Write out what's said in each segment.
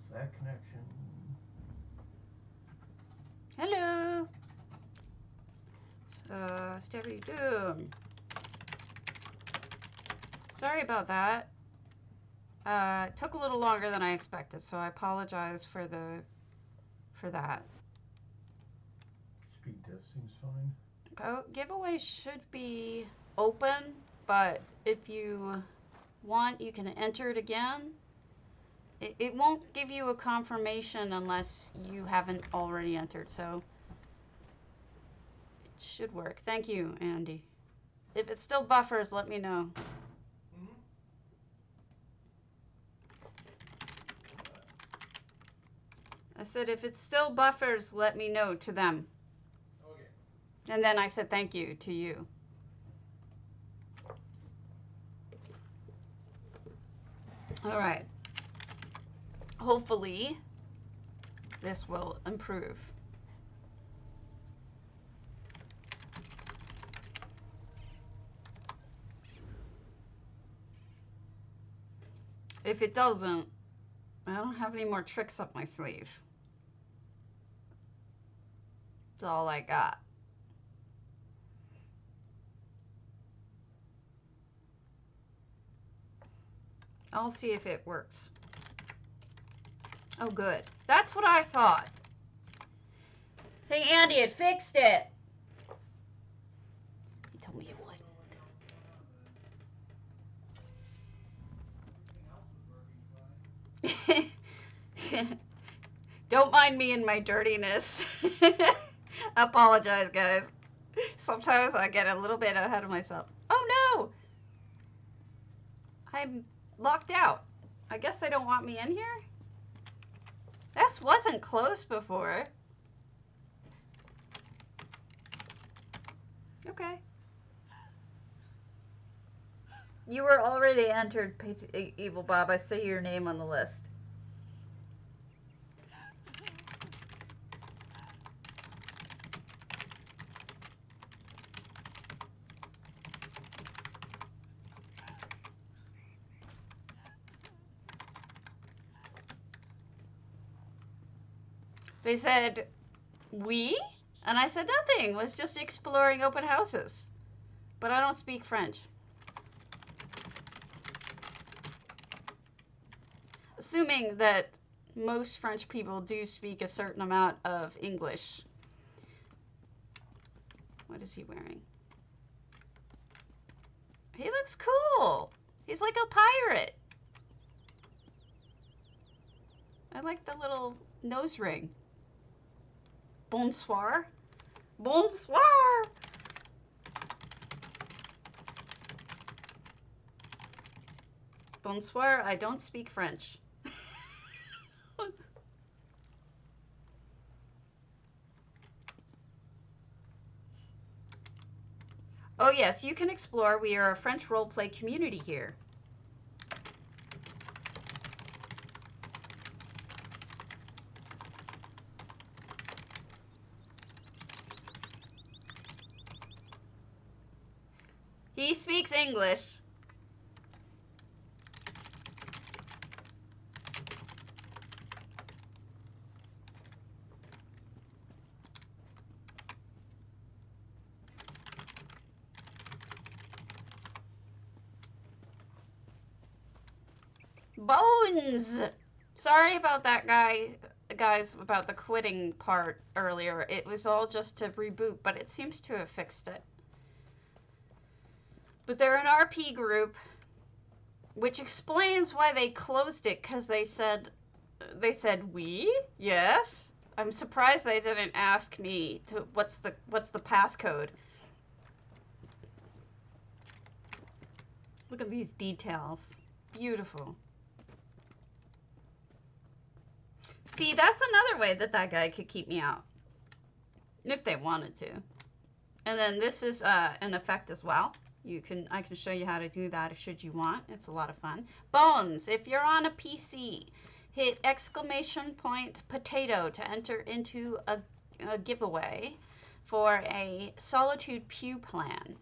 Lost that connection. Hello. Steady doom. Sorry about that. It took a little longer than I expected, so I apologize for that. Speed test seems fine. Giveaway should be open, but if you want, you can enter it again. It won't give you a confirmation unless you haven't already entered, so it should work. Thank you, Andy. If it still buffers, let me know. I said, if it still buffers, let me know to them. Okay. And then I said thank you to you. All right. Hopefully, this will improve. If it doesn't, I don't have any more tricks up my sleeve. That's all I got. I'll see if it works. Oh, good. That's what I thought. Hey, Andy, it fixed it. He told me it would. Don't mind me and my dirtiness. Apologize, guys. Sometimes I get a little bit ahead of myself. Oh, no. I'm locked out. I guess they don't want me in here? This wasn't closed before. Okay. You were already entered, Evil Bob. I see your name on the list. They said, we? And I said nothing. Was just exploring open houses. But I don't speak French. Assuming that most French people do speak a certain amount of English. What is he wearing? He looks cool. He's like a pirate. I like the little nose ring. Bonsoir. Bonsoir. Bonsoir. I don't speak French. Oh yes, you can explore. We are a French roleplay community here. He speaks English. Bones! Sorry about that, guys, about the quitting part earlier. It was all just to reboot, but it seems to have fixed it. But they're an RP group, which explains why they closed it, because they said, we? Yes. I'm surprised they didn't ask me to what's the passcode. Look at these details. Beautiful. See, that's another way that guy could keep me out. If they wanted to. And then this is an effect as well. I can show you how to do that should you want. It's a lot of fun. Bones, if you're on a PC, hit ! potato to enter into a giveaway for a Solitude Pew plan.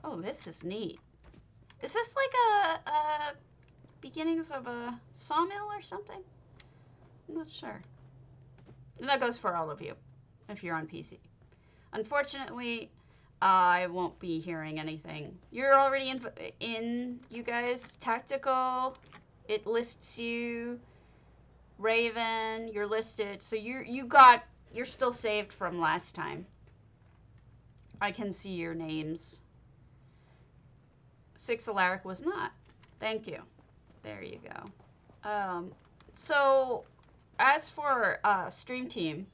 Oh, this is neat. Is this like a beginnings of a sawmill or something? I'm not sure. And that goes for all of you, if you're on PC. Unfortunately, I won't be hearing anything. You're already in you guys. Tactical, it lists you. Raven, you're listed. So you're still saved from last time. I can see your names. Six Alaric was not. Thank you. There you go. So as for Stream Team,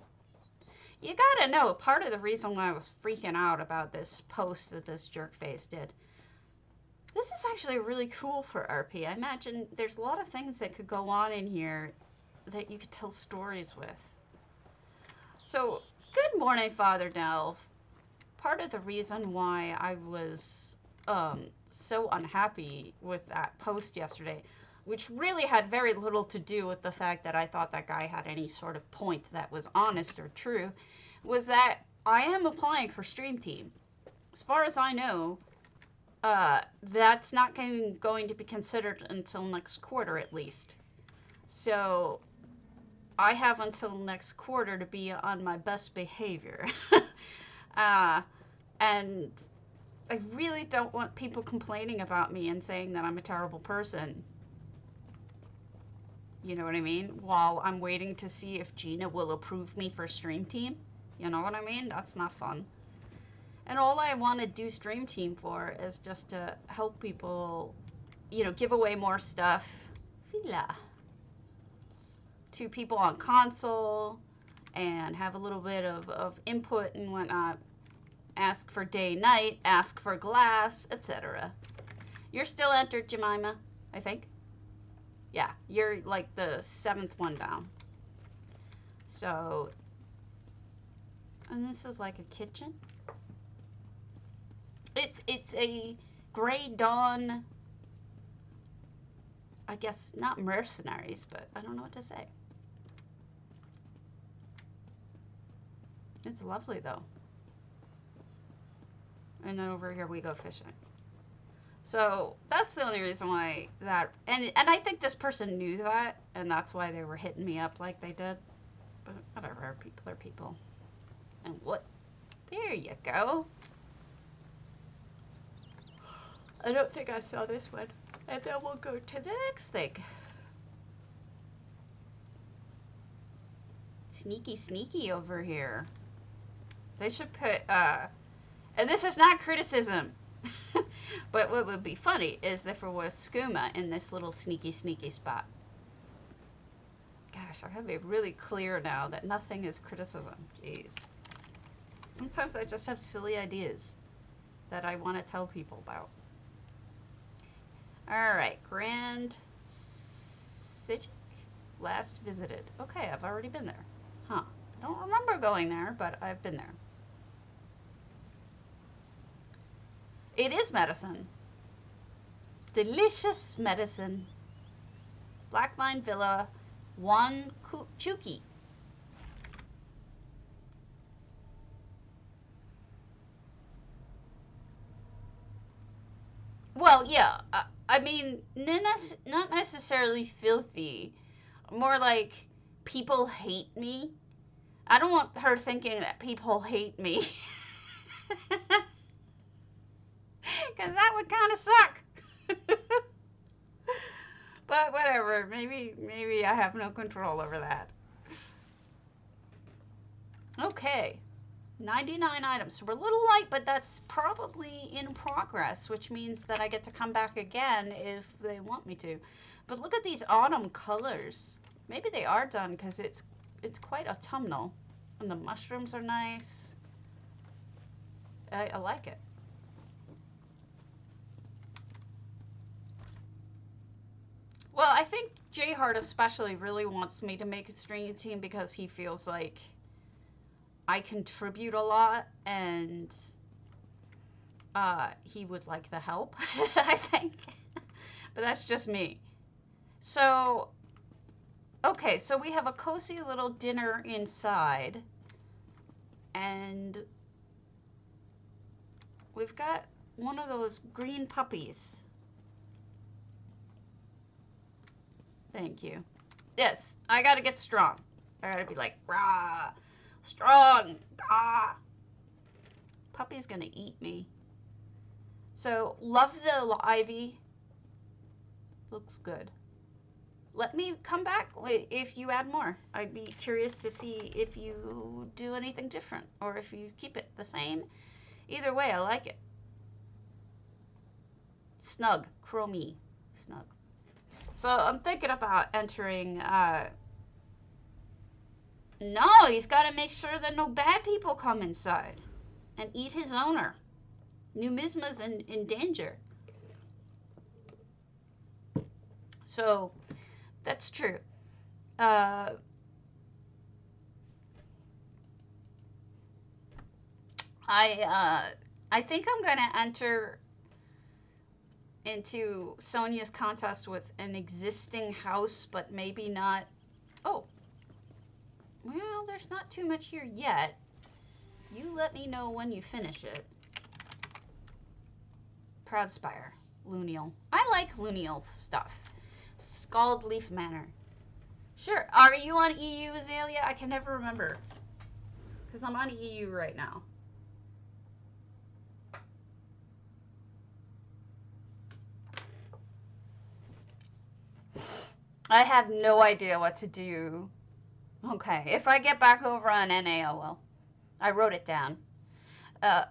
you gotta know, part of the reason why I was freaking out about this post that this jerkface did, this is actually really cool for RP. I imagine there's a lot of things that could go on in here that you could tell stories with. So, good morning, Father Delve. Part of the reason why I was so unhappy with that post yesterday, which really had very little to do with the fact that I thought that guy had any sort of point that was honest or true, was that I am applying for Stream Team. As far as I know, that's not going to be considered until next quarter at least. So I have until next quarter to be on my best behavior. And I really don't want people complaining about me and saying that I'm a terrible person. You know what I mean? While I'm waiting to see if Gina will approve me for Stream Team. You know what I mean? That's not fun. And all I want to do Stream Team for is just to help people, you know, give away more stuff. Fila. To people on console and have a little bit of input and whatnot. Ask for day, night, ask for glass, etc. You're still entered, Jemima, I think. Yeah, you're like the 7th one down. So, and this is like a kitchen. It's a Grey Dawn, I guess, not mercenaries, but I don't know what to say. It's lovely though. And then over here we go fishing. So that's the only reason why that, and I think this person knew that, and that's why they were hitting me up like they did. But whatever, people are people. And what? There you go. I don't think I saw this one. And then we'll go to the next thing. Sneaky, sneaky over here. They should put, and this is not criticism, but what would be funny is if there was skooma in this little sneaky, sneaky spot. Gosh, I gotta be really clear now that nothing is criticism. Jeez. Sometimes I just have silly ideas that I want to tell people about. Alright, Grand Sijic, last visited. Okay, I've already been there. Huh. I don't remember going there, but I've been there. It is medicine. Delicious medicine. Blackmine Villa, one Chuki. Well, yeah. I mean, not necessarily filthy. More like people hate me. I don't want her thinking that people hate me. Because that would kind of suck. But whatever. Maybe I have no control over that. Okay. 99 items. So we're a little light, but that's probably in progress, which means that I get to come back again if they want me to. But look at these autumn colors. Maybe they are done because it's quite autumnal. And the mushrooms are nice. I like it. Well, I think J Hart especially really wants me to make a Stream Team because he feels like I contribute a lot and he would like the help, I think. But that's just me. So, okay, so we have a cozy little dinner inside. And we've got one of those green puppies. Thank you. Yes, I gotta get strong. I gotta be like, rah, strong, ah. Puppy's gonna eat me. So, love the ivy. Looks good. Let me come back if you add more. I'd be curious to see if you do anything different or if you keep it the same. Either way, I like it. Snug, chromey, snug. So I'm thinking about entering. No, he's got to make sure that no bad people come inside and eat his owner. Numisma's in danger. So that's true. Uh, I think I'm gonna enter into Sonia's contest with an existing house, but maybe not. Oh, well, there's not too much here yet. You let me know when you finish it. Proudspire, Lunial. I like Lunial stuff. Scald Leaf Manor. Sure. Are you on EU, Azalea? I can never remember. Because I'm on EU right now. I have no idea what to do. Okay, if I get back over on NA, I will. I wrote it down. I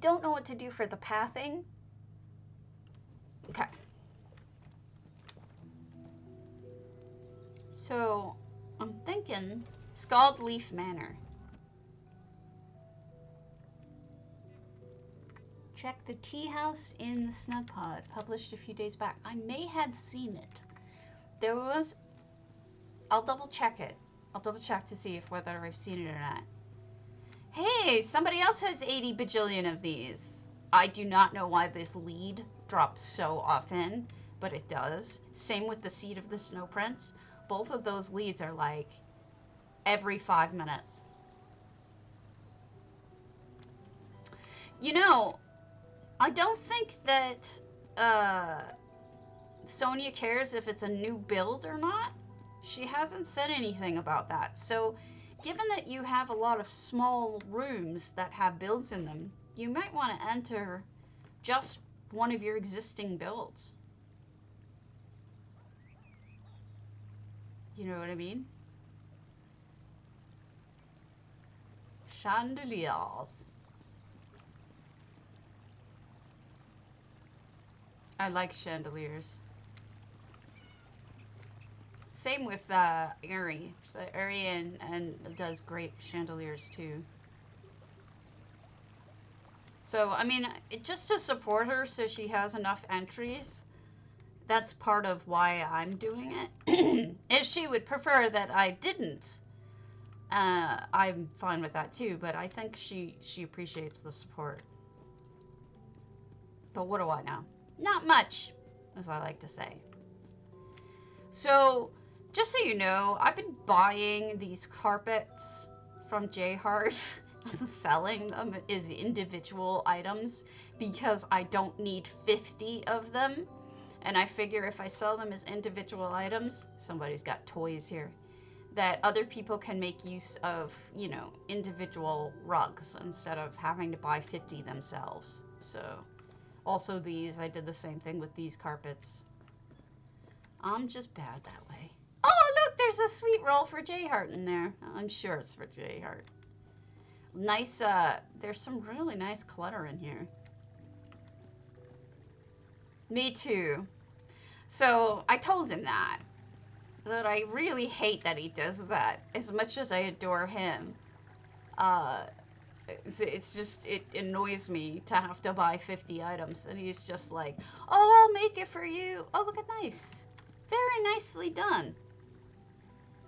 don't know what to do for the pathing. Okay. So, I'm thinking Scald Leaf Manor. Check the tea house in the Snug Pod, published a few days back. I may have seen it. There was... I'll double check it. I'll double check to see if whether I've seen it or not. Hey, somebody else has 80 bajillion of these. I do not know why this lead drops so often, but it does. Same with the Seed of the Snow Prince. Both of those leads are like every 5 minutes. You know, I don't think that Sonia cares if it's a new build or not. She hasn't said anything about that. So, given that you have a lot of small rooms that have builds in them, you might want to enter just one of your existing builds. You know what I mean? Chandeliers. I like chandeliers. Same with Ari. Ari and does great chandeliers too. So, I mean, just to support her so she has enough entries, that's part of why I'm doing it. If she would prefer that I didn't, I'm fine with that too, but I think she appreciates the support. But what do I know? Not much, as I like to say. So, just so you know, I've been buying these carpets from J-Heart and selling them as individual items because I don't need 50 of them. And I figure if I sell them as individual items, somebody's got toys here, that other people can make use of, you know, individual rugs instead of having to buy 50 themselves. So, also these, I did the same thing with these carpets. I'm just bad that way. Oh, look, there's a sweet roll for J-Heart in there. I'm sure it's for J-Heart. Nice, there's some really nice clutter in here. Me too. So, I told him that I really hate that he does that, as much as I adore him. It's just, it annoys me to have to buy 50 items, and he's just like, oh, I'll make it for you. Oh, look at nice. Very nicely done.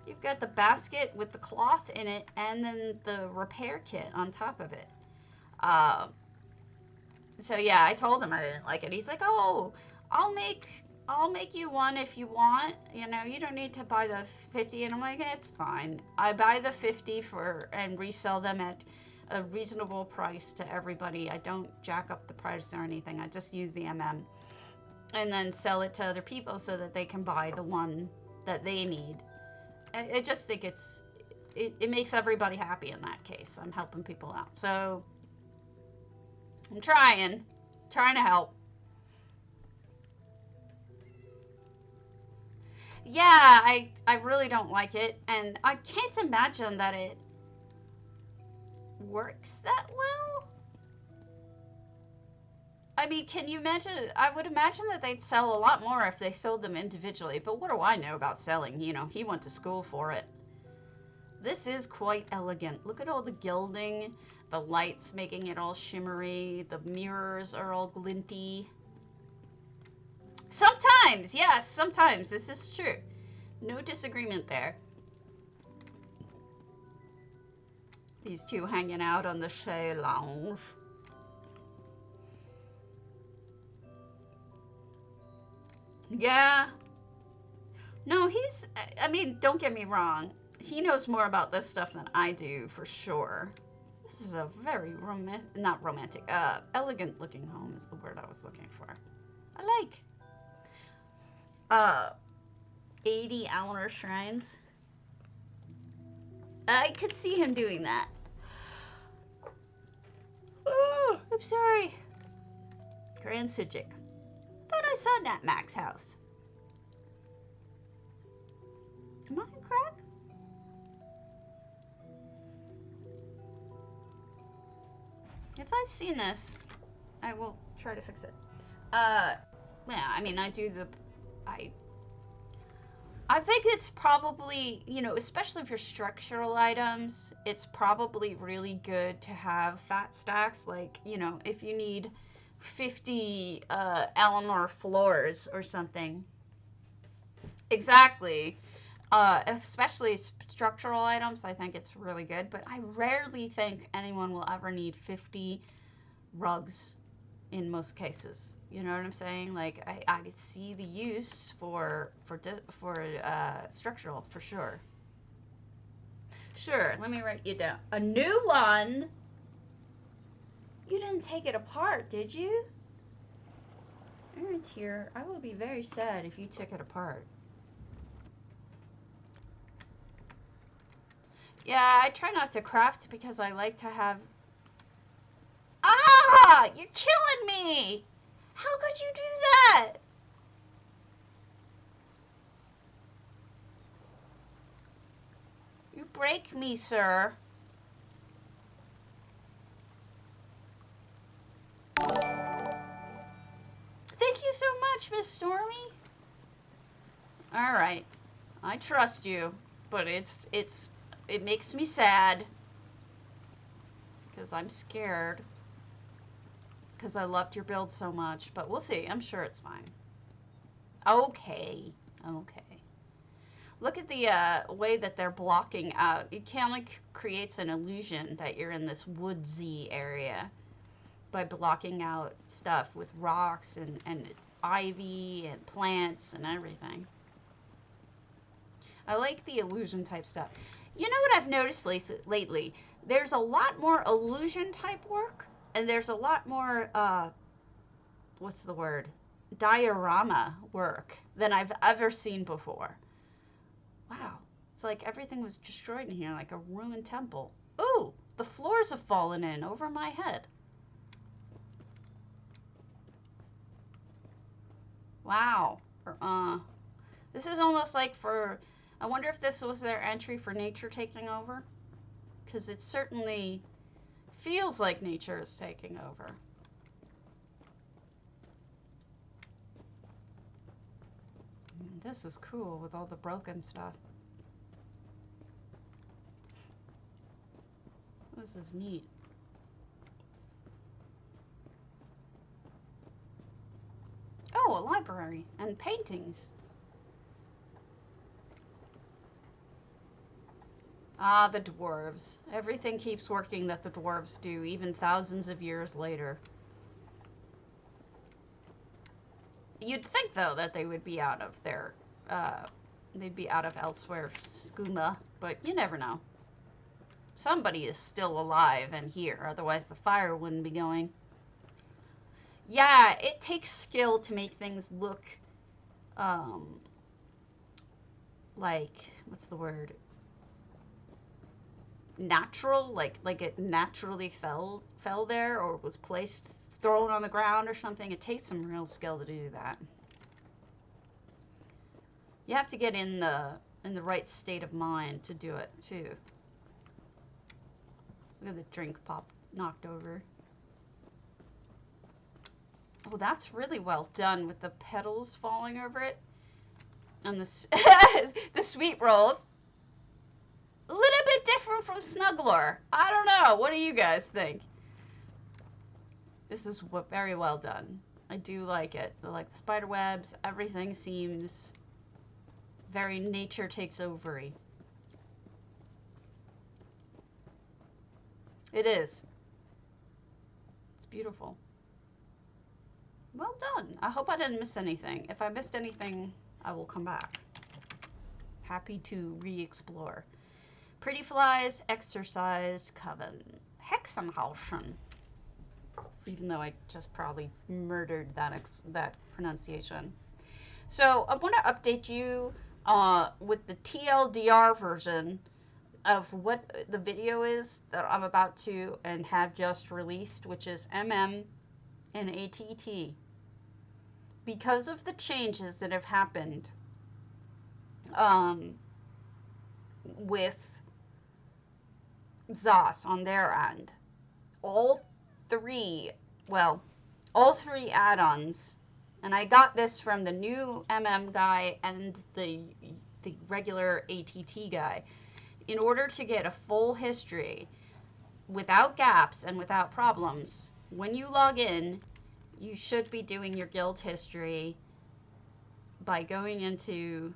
You've got the basket with the cloth in it, and then the repair kit on top of it. So yeah, I told him I didn't like it. He's like, oh, I'll make you one if you want. You know, you don't need to buy the 50. And I'm like, it's fine. I buy the 50 and resell them at a reasonable price to everybody. I don't jack up the price or anything. I just use the MM. And then sell it to other people so that they can buy the one that they need. I just think it makes everybody happy in that case. I'm helping people out. So I'm trying to help. Yeah, I really don't like it, and I can't imagine that it works that well. I mean, can you imagine? I would imagine that they'd sell a lot more if they sold them individually, but what do I know about selling? You know, he went to school for it. This is quite elegant. Look at all the gilding, the lights making it all shimmery, the mirrors are all glinty. Sometimes, yes, sometimes. This is true. No disagreement there. These two hanging out on the chaise lounge. Yeah. No, I mean, don't get me wrong. He knows more about this stuff than I do, for sure. This is a very not romantic, elegant looking home is the word I was looking for. I like. 80 Alner shrines. I could see him doing that. Oh, I'm sorry. Grand Sijic. Thought I saw Nat Mac's house. Am I on crack? If I've seen this, I will try to fix it. Yeah, I mean, I think it's probably, you know, especially for structural items, it's probably really good to have fat stacks. Like, you know, if you need 50 Eleanor floors or something. Exactly. Especially structural items, I think it's really good. But I rarely think anyone will ever need 50 rugs in most cases. You know what I'm saying? Like, I see the use for structural, for sure. Sure, let me write you down. A new one? You didn't take it apart, did you? Aaron here, I will be very sad if you took it apart. Yeah, I try not to craft because I like to have... Ah! You're killing me! How could you do that? You break me, sir. Thank you so much, Miss Stormy. Alright. I trust you, but it makes me sad. Because I'm scared. Because I loved your build so much. But we'll see. I'm sure it's fine. Okay. Okay. Look at the way that they're blocking out. It kind of creates an illusion that you're in this woodsy area by blocking out stuff with rocks and ivy and plants and everything. I like the illusion type stuff. You know what I've noticed lately? There's a lot more illusion type work, and there's a lot more, what's the word? Diorama work than I've ever seen before. Wow. It's like everything was destroyed in here, like a ruined temple. Ooh, the floors have fallen in over my head. Wow. This is almost like I wonder if this was their entry for nature taking over? Because it certainly feels like nature is taking over. This is cool with all the broken stuff. This is neat. Oh, a library and paintings. Ah, the dwarves. Everything keeps working that the dwarves do, even thousands of years later. You'd think, though, that they would be out of their, they'd be out of elsewhere skooma, but you never know. Somebody is still alive and here, otherwise the fire wouldn't be going. Yeah, it takes skill to make things look, like, what's the word? Natural, like it naturally fell there or was placed, thrown on the ground or something. It takes some real skill to do that. You have to get in the right state of mind to do it too. Look at the drink pop knocked over. Oh, that's really well done with the petals falling over it. And the sweet rolls. A little bit different from Snuggler. I don't know. What do you guys think? This is very well done. I do like it. I like the spider webs. Everything seems very nature takes over-y. It is. It's beautiful. Well done. I hope I didn't miss anything. If I missed anything, I will come back. Happy to re-explore. Pretty Flies, Exercise, Coven, Hexenhausen. Even though I just probably murdered that pronunciation. So I want to update you with the TLDR version of what the video is that I'm about to and have just released, which is MM and ATT. Because of the changes that have happened with ZOS on their end, all three add-ons, and I got this from the new MM guy and the regular ATT guy. In order to get a full history without gaps and without problems, when you log in, you should be doing your guild history by going into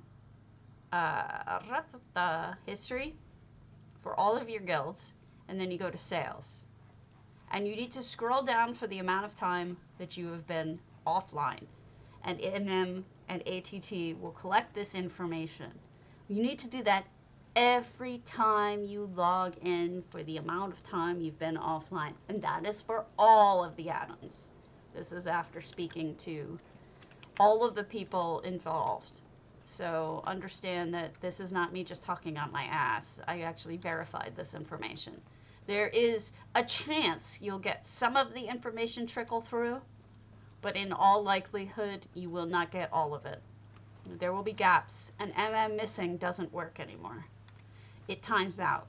history for all of your guilds, and then you go to sales. And you need to scroll down for the amount of time that you have been offline. And MM and ATT will collect this information. You need to do that every time you log in for the amount of time you've been offline. And that is for all of the add-ons. This is after speaking to all of the people involved. So understand that this is not me just talking on my ass. I actually verified this information. There is a chance you'll get some of the information trickle through, but in all likelihood, you will not get all of it. There will be gaps, and MM missing doesn't work anymore. It times out.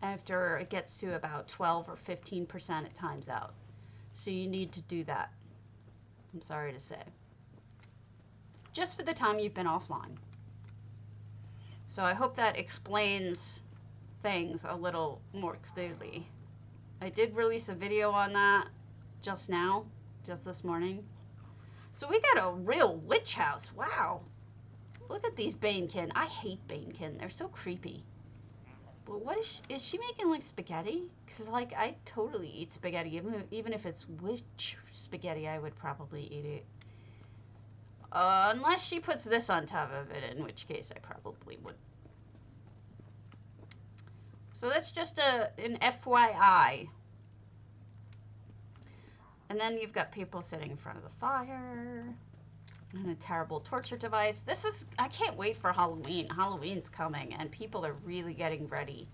After it gets to about 12 or 15%, it times out. So you need to do that. I'm sorry to say. Just for the time you've been offline. So I hope that explains things a little more clearly. I did release a video on that just now, just this morning. So we got a real witch house. Wow. Look at these Banekin. I hate Banekin. They're so creepy. But what is she making, like, spaghetti? Because, like, I totally eat spaghetti. Even if it's witch spaghetti, I would probably eat it. Unless she puts this on top of it, in which case I probably would. So that's just an FYI. And then you've got people sitting in front of the fire. And a terrible torture device. I can't wait for Halloween. Halloween's coming and people are really getting ready.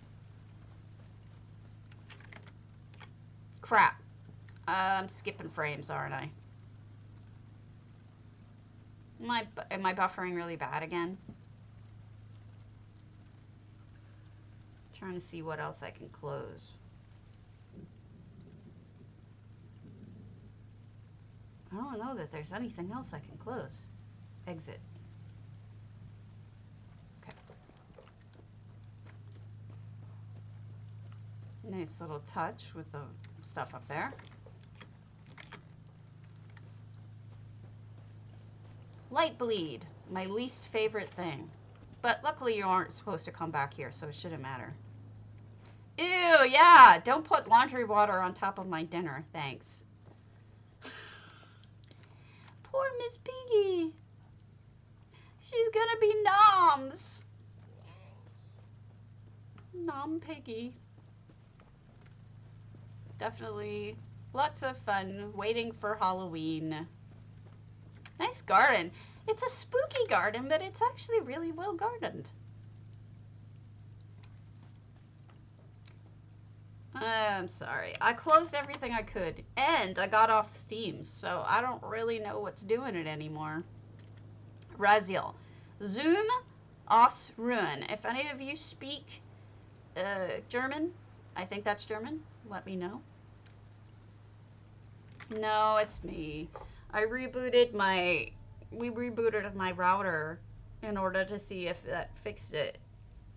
Crap. I'm skipping frames, aren't I? Am I buffering really bad again? Trying to see what else I can close. I don't know that there's anything else I can close. Exit. Okay. Nice little touch with the stuff up there. Light bleed, my least favorite thing. But luckily you aren't supposed to come back here, so it shouldn't matter. Ew, yeah, don't put laundry water on top of my dinner, thanks. Poor Miss Piggy. She's gonna be noms. Nom Piggy. Definitely lots of fun waiting for Halloween. Nice garden. It's a spooky garden, but it's actually really well gardened. I'm sorry. I closed everything I could, and I got off Steam, so I don't really know what's doing it anymore. Raziel. Zoom aus ruhen. If any of you speak German, I think that's German, let me know. No, it's me. We rebooted my router in order to see if that fixed it.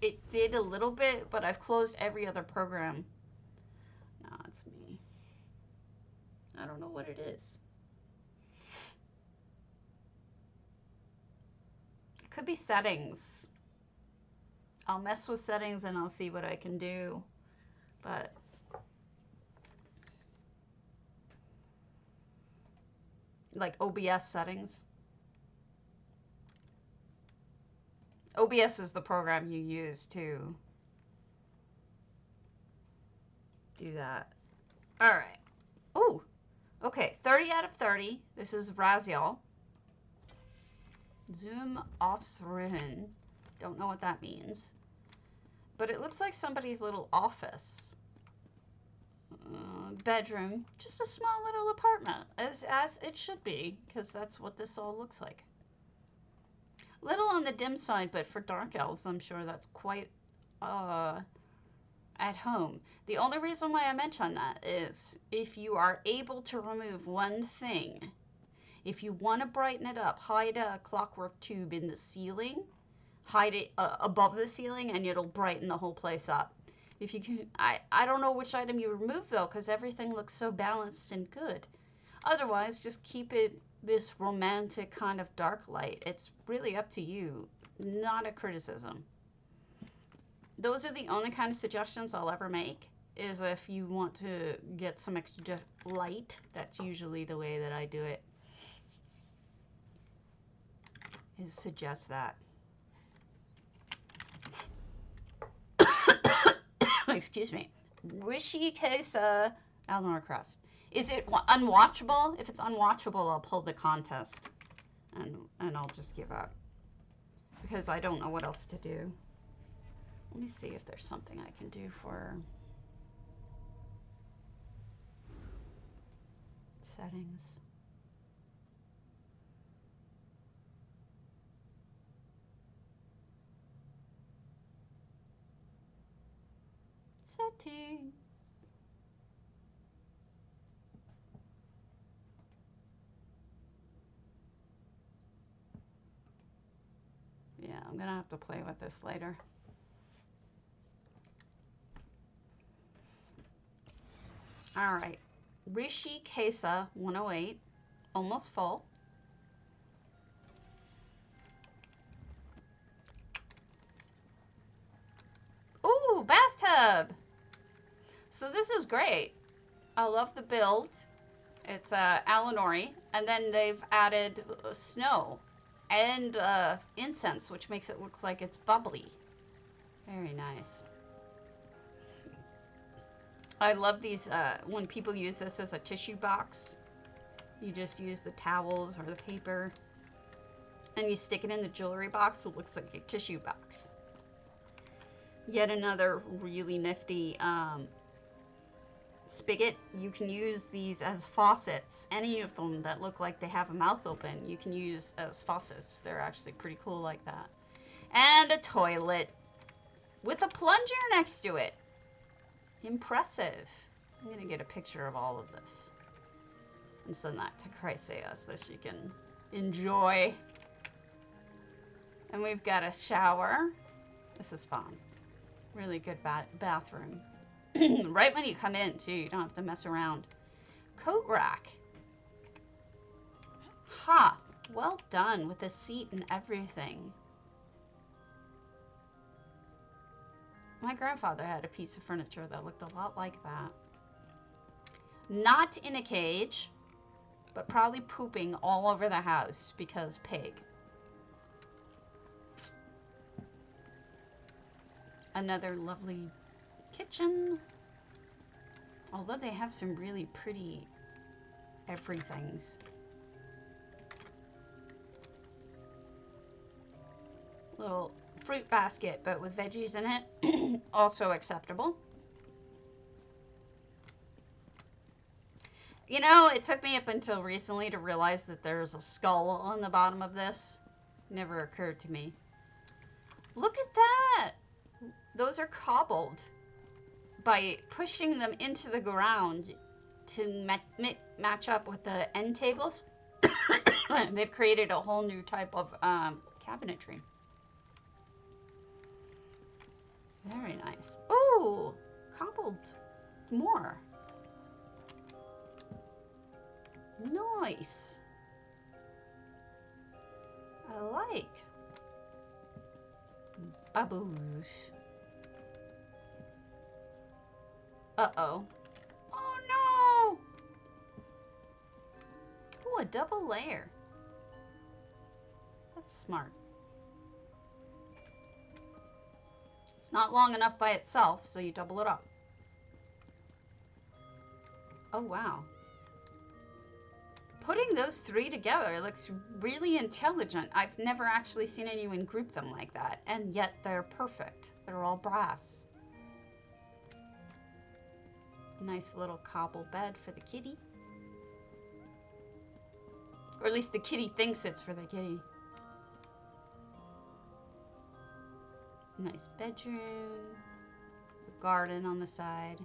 It did a little bit, but I've closed every other program. No, it's me. I don't know what it is. It could be settings. I'll mess with settings and I'll see what I can do. But like OBS settings. OBS is the program you use to do that. All right. Ooh. Okay, 30 out of 30. This is Raziel. Zoom ausruhen. Don't know what that means. But it looks like somebody's little office. Bedroom. Just a small little apartment. As it should be, because that's what this all looks like. Little on the dim side, but for dark elves, I'm sure that's quite at home. The only reason why I mention that is if you are able to remove one thing, if you want to brighten it up, hide a clockwork tube in the ceiling, hide it above the ceiling, and it'll brighten the whole place up. If you can, I don't know which item you remove though, because everything looks so balanced and good. Otherwise, just keep it this romantic kind of dark light. It's really up to you, not a criticism. Those are the only kind of suggestions I'll ever make, is if you want to get some extra light. That's usually the way that I do it, is suggest that. Excuse me. Rishikesa Alnor Crust. Is it unwatchable? If it's unwatchable, I'll pull the contest and I'll just give up, because I don't know what else to do. Let me see if there's something I can do for settings. Settings. Yeah, I'm gonna have to play with this later. All right, Rishi Kesa 108, almost full. Ooh, bathtub. So this is great. I love the build. It's Alinori, and then they've added snow and incense, which makes it look like it's bubbly. Very nice. I love these, when people use this as a tissue box. You just use the towels or the paper, and you stick it in the jewelry box. It looks like a tissue box. Yet another really nifty spigot. You can use these as faucets. Any of them that look like they have a mouth open, you can use as faucets. They're actually pretty cool like that. And a toilet with a plunger next to it. Impressive. I'm gonna get a picture of all of this and send that to Chrysaea so she can enjoy. And we've got a shower. This is fun. Really good bathroom. Right when you come in, too. You don't have to mess around. Coat rack. Ha! Well done with the seat and everything. My grandfather had a piece of furniture that looked a lot like that. Not in a cage, but probably pooping all over the house because pig. Another lovely kitchen. Although they have some really pretty everythings. Little fruit basket, but with veggies in it. Also acceptable. You know, it took me up until recently to realize that there's a skull on the bottom of this. Never occurred to me. Look at that! Those are cobbled. By pushing them into the ground to match up with the end tables, they've created a whole new type of cabinetry. Very nice. Ooh, cobbled more. Nice. I like. Baboosh. Uh-oh. Oh, no! Ooh, a double layer. That's smart. It's not long enough by itself, so you double it up. Oh, wow. Putting those three together looks really intelligent. I've never actually seen anyone group them like that, and yet they're perfect. They're all brass. Nice little cobble bed for the kitty. Or at least the kitty thinks it's for the kitty. Nice bedroom. The garden on the side.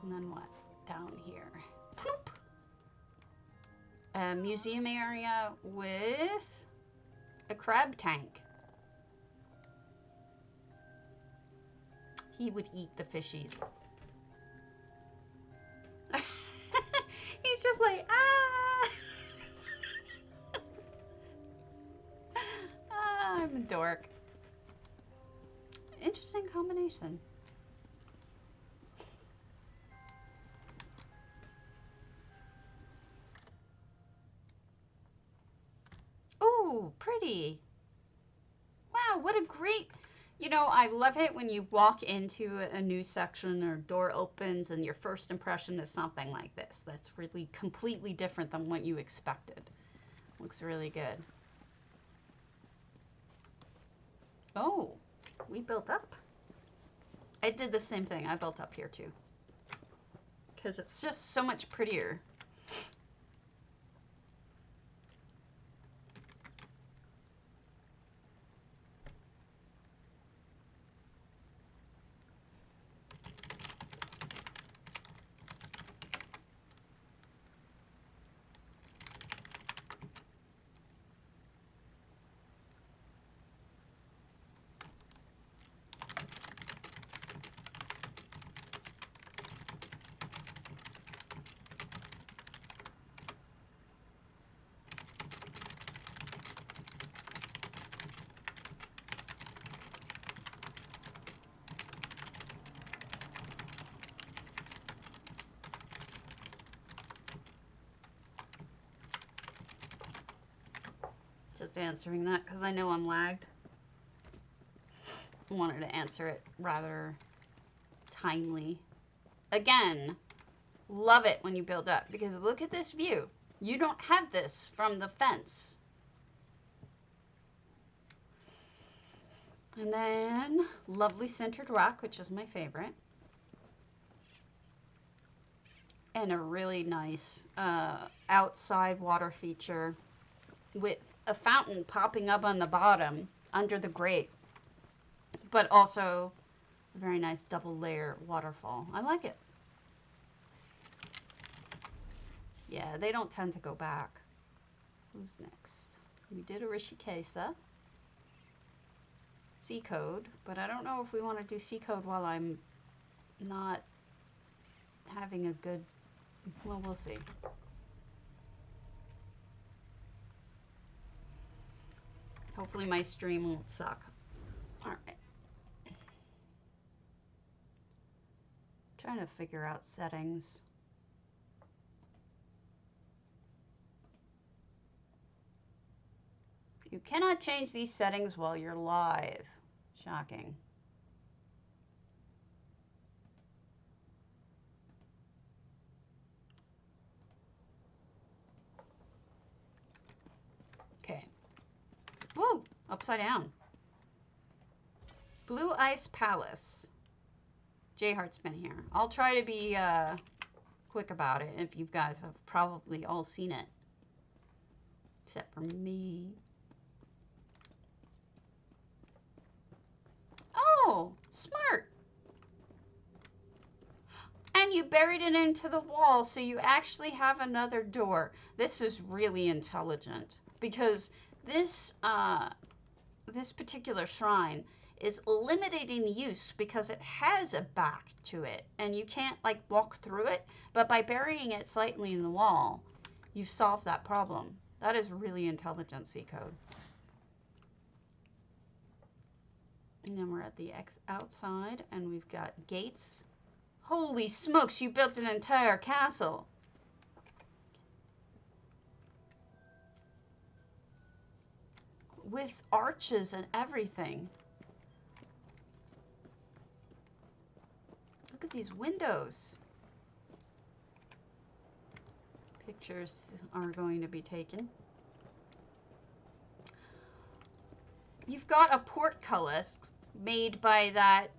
And then what? Down here. Ploop. A museum area with a crab tank. He would eat the fishies. He's just like, ah! Ah, I'm a dork. Interesting combination. Ooh, pretty. Wow, what a great... You know, I love it when you walk into a new section or door opens and your first impression is something like this. That's really completely different than what you expected. Looks really good. Oh, we built up. I did the same thing. I built up here too. Because it's just so much prettier. Just answering that because I know I'm lagged. I wanted to answer it rather timely. Again, love it when you build up because look at this view. You don't have this from the fence. And then lovely centered rock, which is my favorite. And a really nice outside water feature with a fountain popping up on the bottom under the grate, but also a very nice double layer waterfall. I like it. Yeah, they don't tend to go back. Who's next? We did a Rishikesa. C code, but I don't know if we want to do C code while I'm not having a good, well, we'll see. Hopefully my stream won't suck. All right. Trying to figure out settings. You cannot change these settings while you're live. Shocking. Okay. Whoa, upside down. Blue Ice Palace. J-Heart's been here. I'll try to be quick about it if you guys have probably all seen it. Except for me. Oh, smart. And you buried it into the wall, so you actually have another door. This is really intelligent because this this particular shrine is limiting the use because it has a back to it and you can't like walk through it, but by burying it slightly in the wall, you've solved that problem. That is really intelligent C code. And then we're at the outside and we've got gates. Holy smokes, you built an entire castle. With arches and everything. Look at these windows. Pictures are going to be taken. You've got a portcullis made by that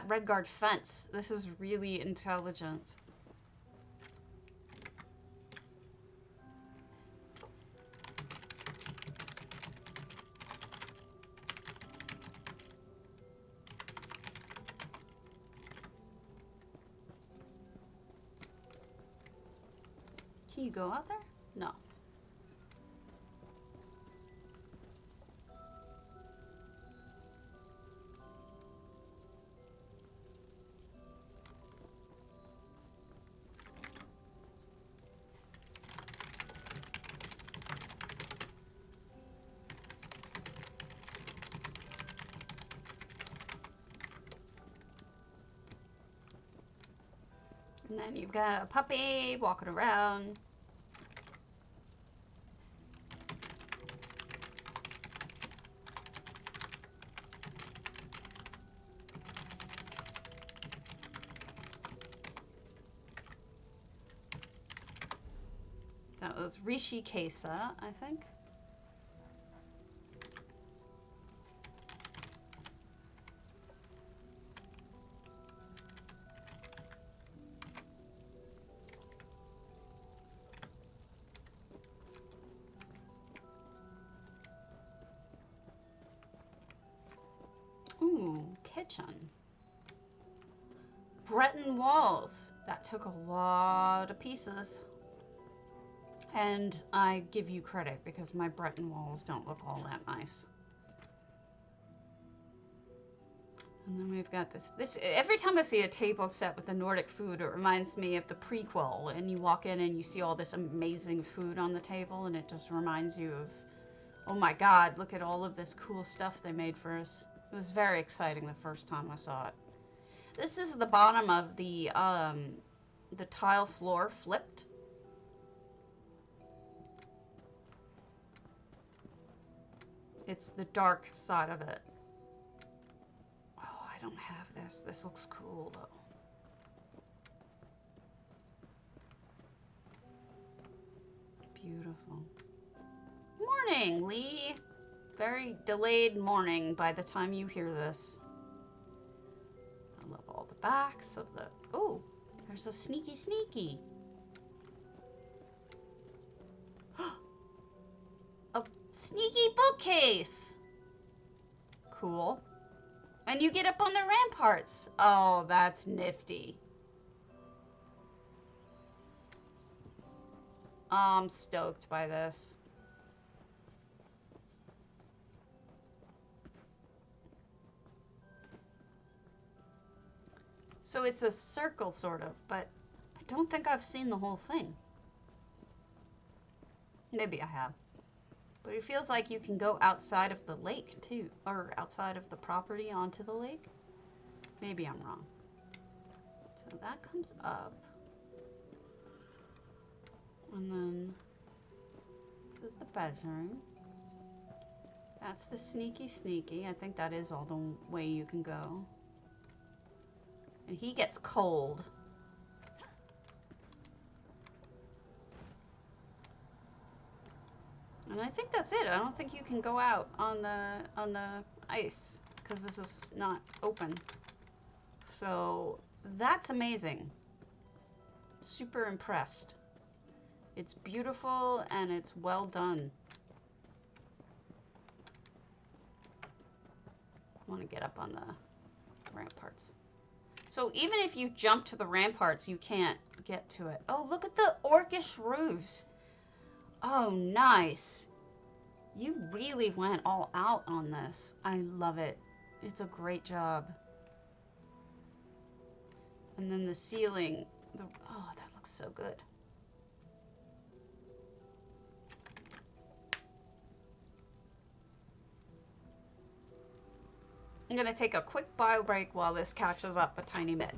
red guard fence. This is really intelligent. Can you go out there? No. And then you've got a puppy walking around. That was Rishikesa, I think. Ooh, kitchen. Breton walls. That took a lot of pieces. And I give you credit because my Breton walls don't look all that nice. And then we've got this. Every time I see a table set with the Nordic food, it reminds me of the prequel. And you walk in and you see all this amazing food on the table, and it just reminds you of, oh my God, look at all of this cool stuff they made for us. It was very exciting the first time I saw it. This is the bottom of the tile floor flipped. It's the dark side of it. Oh, I don't have this. This looks cool, though. Beautiful. Morning, Lee. Very delayed morning by the time you hear this. I love all the backs of the... Oh, there's a sneaky. Sneaky bookcase. Cool. And you get up on the ramparts. Oh, that's nifty. I'm stoked by this. So it's a circle, sort of, but I don't think I've seen the whole thing. Maybe I have. But it feels like you can go outside of the lake, too. Or outside of the property onto the lake. Maybe I'm wrong. So that comes up. And then this is the bedroom. That's the sneaky. I think that is all the way you can go. And he gets cold. And I think that's it. I don't think you can go out on the ice because this is not open. So that's amazing. Super impressed. It's beautiful and it's well done. I want to get up on the ramparts. So even if you jump to the ramparts, you can't get to it. Oh, look at the orcish roofs. Oh, nice. You really went all out on this. I love it. It's a great job. And then the ceiling. Oh, that looks so good. I'm going to take a quick bio break while this catches up a tiny bit.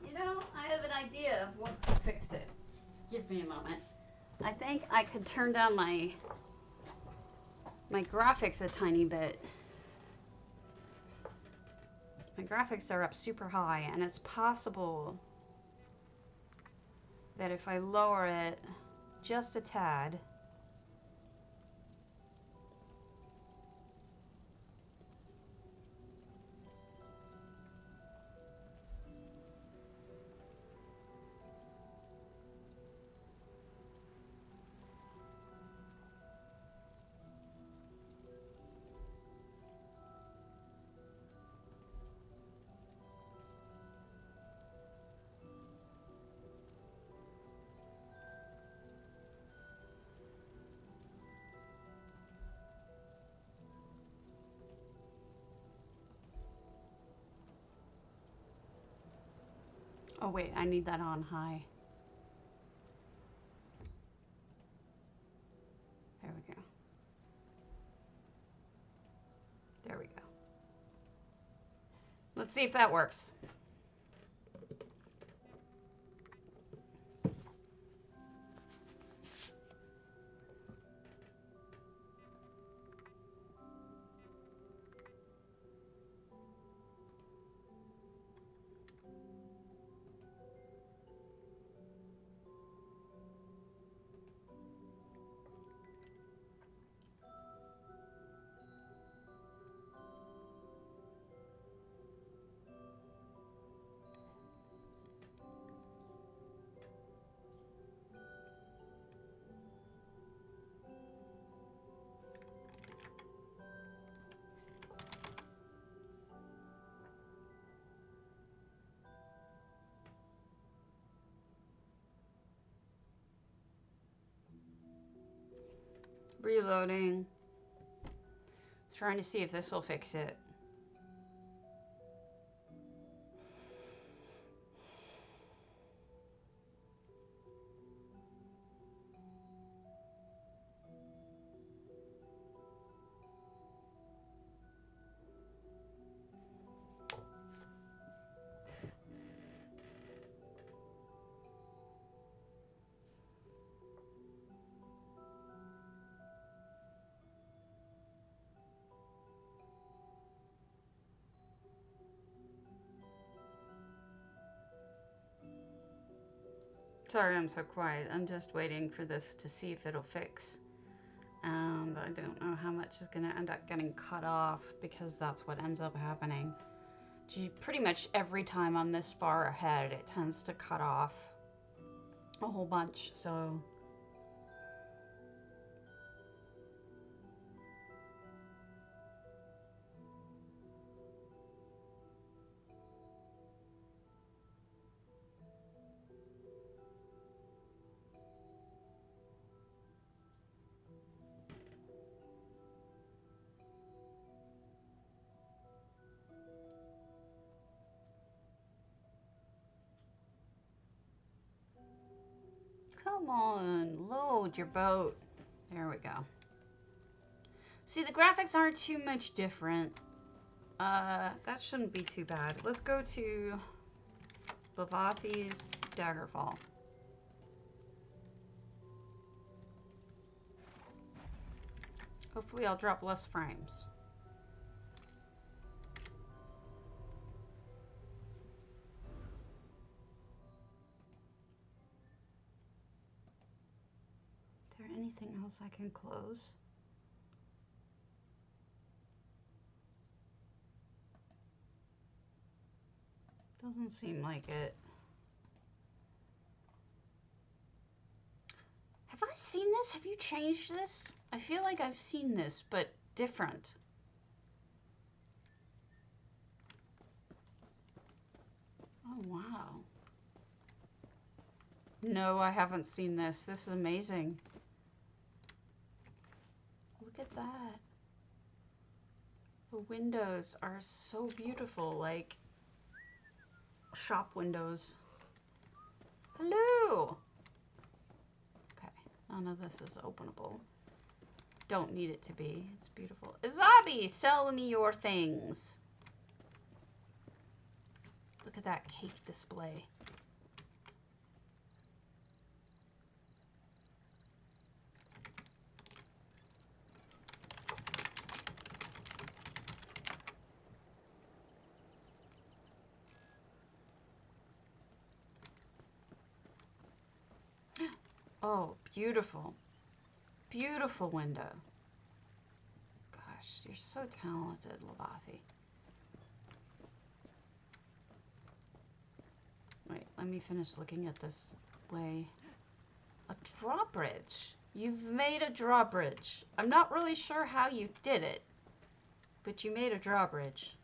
You know, I have an idea of what could fix it. Give me a moment. I think I could turn down my graphics a tiny bit. My graphics are up super high, and it's possible that if I lower it just a tad, oh wait, I need that on high. There we go. There we go. Let's see if that works. Reloading. Trying to see if this will fix it. Sorry I'm so quiet. I'm just waiting for this to see if it'll fix. But I don't know how much is going to end up getting cut off because that's what ends up happening. Pretty much every time I'm this far ahead, it tends to cut off a whole bunch, so... Come on, load your boat. There we go. See, the graphics aren't too much different. That shouldn't be too bad. Let's go to Lavathi's Daggerfall. Hopefully I'll drop less frames. Is there anything else I can close? Doesn't seem like it. Have I seen this? Have you changed this? I feel like I've seen this, but different. Oh, wow. No, I haven't seen this. This is amazing. Look at that. The windows are so beautiful, like shop windows. Hello! Okay, none of this is openable. Don't need it to be. It's beautiful. Azabi, sell me your things. Look at that cake display. Oh, beautiful. Beautiful window. Gosh, you're so talented, Lavathi. Wait, let me finish looking at this way. A drawbridge. You've made a drawbridge. I'm not really sure how you did it, but you made a drawbridge.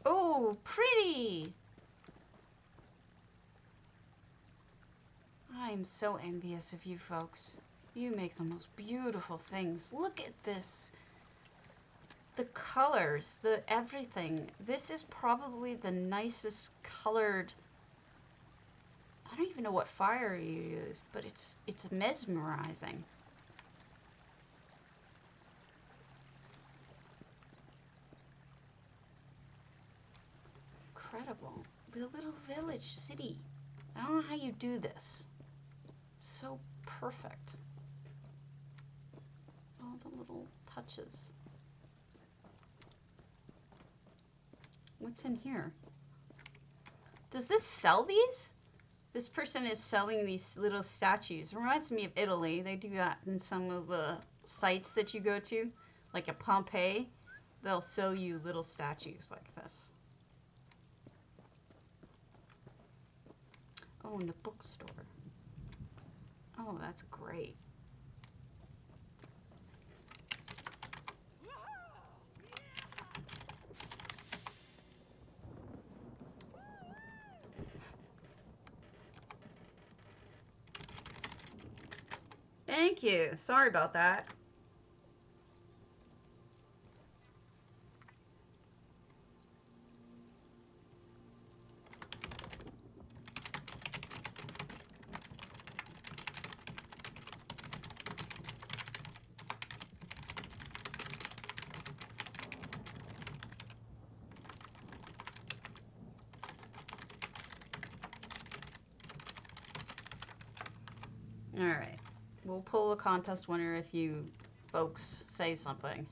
Oh, pretty! I'm so envious of you folks. You make the most beautiful things. Look at this. The colors, the everything. This is probably the nicest colored. I don't even know what fire you used, but it's mesmerizing. Incredible. The little village city. I don't know how you do this. It's so perfect. All the little touches. What's in here? Does this sell these? This person is selling these little statues. Reminds me of Italy. They do that in some of the sites that you go to, like at Pompeii. They'll sell you little statues like this. Oh, in the bookstore. Oh, that's great. Thank you. Sorry about that. All right. We'll pull a contest winner if you folks say something.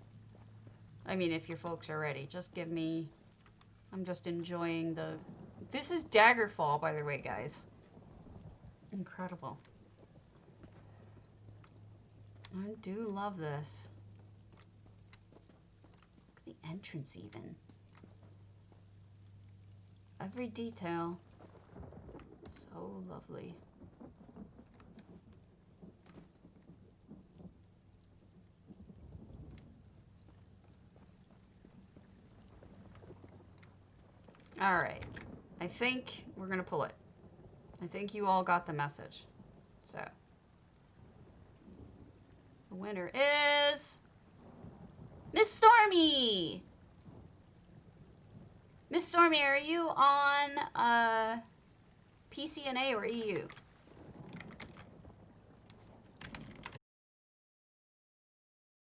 I mean, if your folks are ready. Just give me... I'm just enjoying the... This is Daggerfall, by the way, guys. Incredible. I do love this. Look at the entrance, even. Every detail. So lovely. All right. I think we're going to pull it. I think you all got the message. So, the winner is Miss Stormy. Miss Stormy, are you on PCNA or EU?